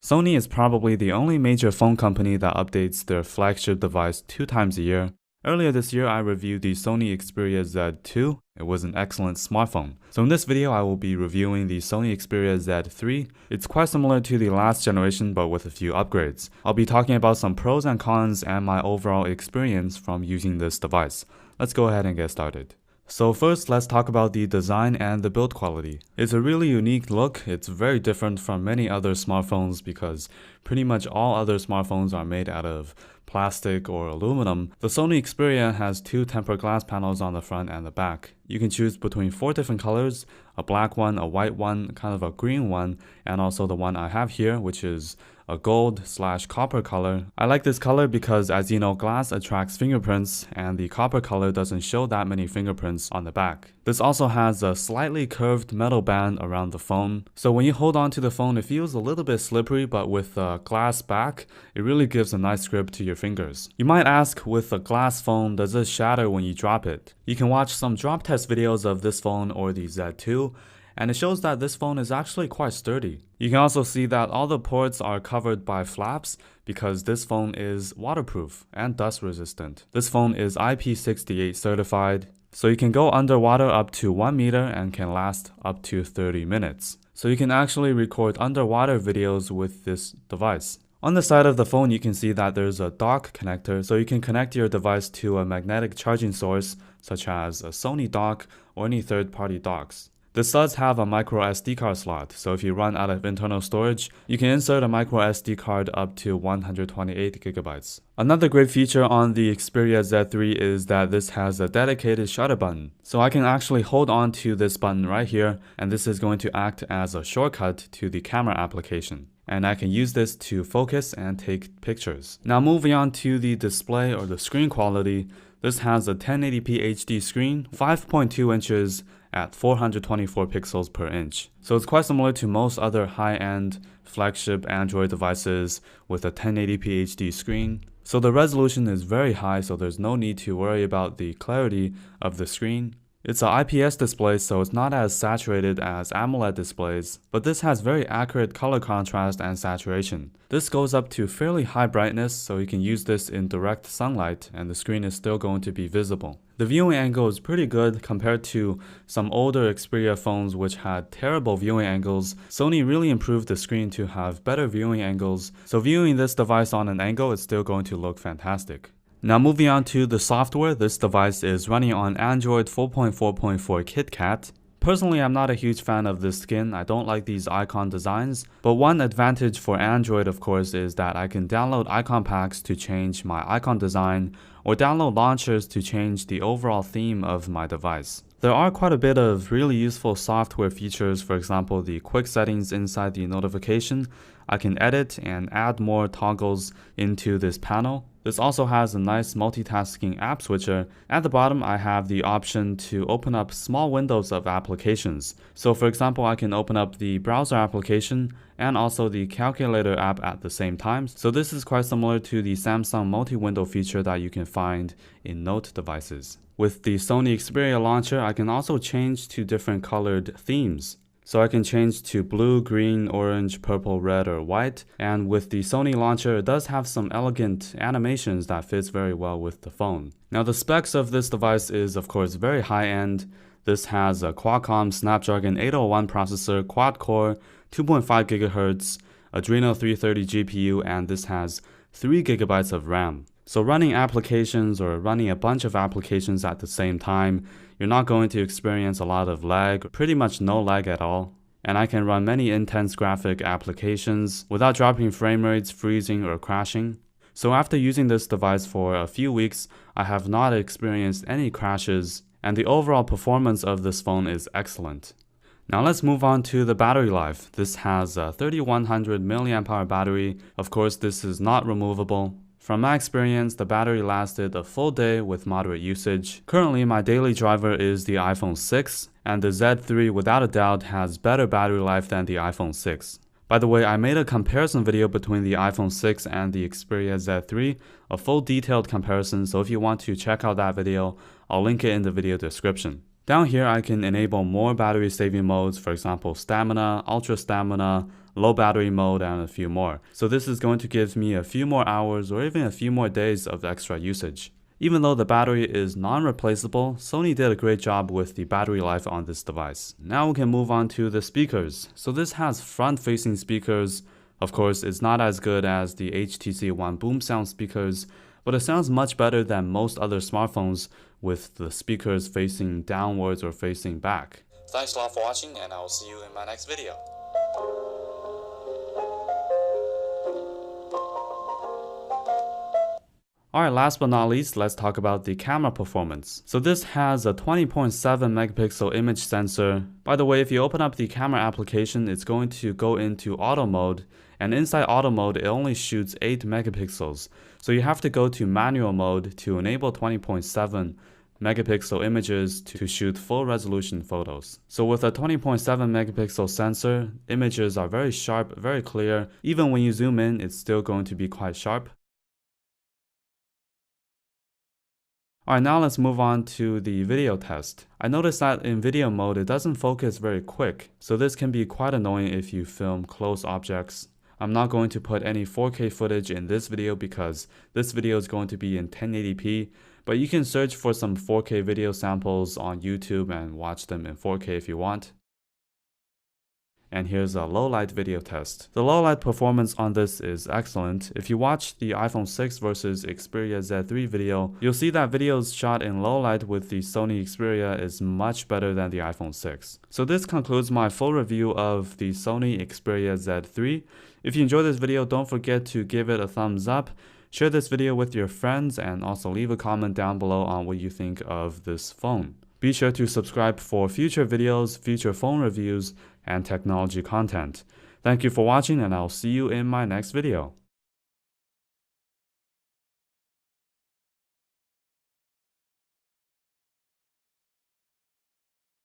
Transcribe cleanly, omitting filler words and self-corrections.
Sony is probably the only major phone company that updates their flagship device 2 times a year. Earlier this year, I reviewed the Sony Xperia Z2. It was an excellent smartphone. So in this video, I will be reviewing the Sony Xperia Z3. It's quite similar to the last generation, but with a few upgrades. I'll be talking about some pros and cons and my overall experience from using this device. Let's go ahead and get started. So first, let's talk about the design and the build quality. It's a really unique look. It's very different from many other smartphones because pretty much all other smartphones are made out of plastic or aluminum. The Sony Xperia has 2 tempered glass panels on the front and the back. You can choose between 4 different colors, a black one, a white one, kind of a green one, and also the one I have here, which is a gold/copper color. I like this color because, as you know, glass attracts fingerprints and the copper color doesn't show that many fingerprints on the back. This also has a slightly curved metal band around the phone. So when you hold on to the phone, it feels a little bit slippery, but with a glass back, it really gives a nice grip to your fingers. You might ask, with a glass phone, does it shatter when you drop it? You can watch some drop test videos of this phone or the Z2, and it shows that this phone is actually quite sturdy. You can also see that all the ports are covered by flaps because this phone is waterproof and dust resistant. This phone is IP68 certified, so you can go underwater up to 1 meter and can last up to 30 minutes. So you can actually record underwater videos with this device. On the side of the phone, you can see that there's a dock connector, so you can connect your device to a magnetic charging source, such as a Sony dock or any third-party docks. This does have a micro SD card slot, so if you run out of internal storage, you can insert a micro SD card up to 128 gigabytes. Another great feature on the Xperia Z3 is that this has a dedicated shutter button. So I can actually hold on to this button right here, and this is going to act as a shortcut to the camera application. And I can use this to focus and take pictures. Now moving on to the display or the screen quality, this has a 1080p HD screen, 5.2 inches at 424 pixels per inch. So it's quite similar to most other high-end flagship Android devices with a 1080p HD screen. So the resolution is very high, so there's no need to worry about the clarity of the screen. It's an IPS display, so it's not as saturated as AMOLED displays, but this has very accurate color contrast and saturation. This goes up to fairly high brightness, so you can use this in direct sunlight and the screen is still going to be visible. The viewing angle is pretty good compared to some older Xperia phones which had terrible viewing angles. Sony really improved the screen to have better viewing angles, so viewing this device on an angle is still going to look fantastic. Now moving on to the software, this device is running on Android 4.4.4 KitKat. Personally, I'm not a huge fan of this skin. I don't like these icon designs, but one advantage for Android, of course, is that I can download icon packs to change my icon design or download launchers to change the overall theme of my device. There are quite a bit of really useful software features, for example, the quick settings inside the notification. I can edit and add more toggles into this panel. This also has a nice multitasking app switcher. At the bottom, I have the option to open up small windows of applications. So for example, I can open up the browser application and also the calculator app at the same time. So this is quite similar to the Samsung multi-window feature that you can find in Note devices. With the Sony Xperia launcher, I can also change to different colored themes. So I can change to blue, green, orange, purple, red, or white. And with the Sony launcher, it does have some elegant animations that fits very well with the phone. Now the specs of this device is of course very high-end. This has a Qualcomm Snapdragon 801 processor, quad-core, 2.5 GHz, Adreno 330 GPU, and this has 3 GB of RAM. So running applications or running a bunch of applications at the same time, you're not going to experience a lot of lag, pretty much no lag at all. And I can run many intense graphic applications without dropping frame rates, freezing, or crashing. So after using this device for a few weeks, I have not experienced any crashes, and the overall performance of this phone is excellent. Now let's move on to the battery life. This has a 3100 mAh battery. Of course, this is not removable. From my experience, the battery lasted a full day with moderate usage. Currently, my daily driver is the iPhone 6, and the Z3 without a doubt has better battery life than the iPhone 6. By the way, I made a comparison video between the iPhone 6 and the Xperia Z3, a full detailed comparison, so if you want to check out that video, I'll link it in the video description. Down here, I can enable more battery saving modes, for example, stamina, ultra stamina, low battery mode, and a few more. So this is going to give me a few more hours or even a few more days of extra usage. Even though the battery is non-replaceable, Sony did a great job with the battery life on this device. Now we can move on to the speakers. So this has front-facing speakers. Of course, it's not as good as the HTC One boom sound speakers, but it sounds much better than most other smartphones with the speakers facing downwards or facing back. Thanks a lot for watching, and I will see you in my next video. Alright, last but not least, let's talk about the camera performance. So this has a 20.7 megapixel image sensor. By the way, if you open up the camera application, it's going to go into auto mode, and inside auto mode, it only shoots 8 megapixels. So you have to go to manual mode to enable 20.7 megapixel images to shoot full resolution photos. So with a 20.7 megapixel sensor, images are very sharp, very clear. Even when you zoom in, it's still going to be quite sharp. Alright, now let's move on to the video test. I noticed that in video mode, it doesn't focus very quick, so this can be quite annoying if you film close objects. I'm not going to put any 4K footage in this video because this video is going to be in 1080p, but you can search for some 4K video samples on YouTube and watch them in 4K if you want. And here's a low light video test. The low light performance on this is excellent. If you watch the iPhone 6 versus Xperia Z3 video, you'll see that videos shot in low light with the Sony Xperia is much better than the iPhone 6. So this concludes my full review of the Sony Xperia Z3. If you enjoyed this video, don't forget to give it a thumbs up, share this video with your friends, and also leave a comment down below on what you think of this phone. Be sure to subscribe for future videos, future phone reviews, and technology content. Thank you for watching, and I'll see you in my next video.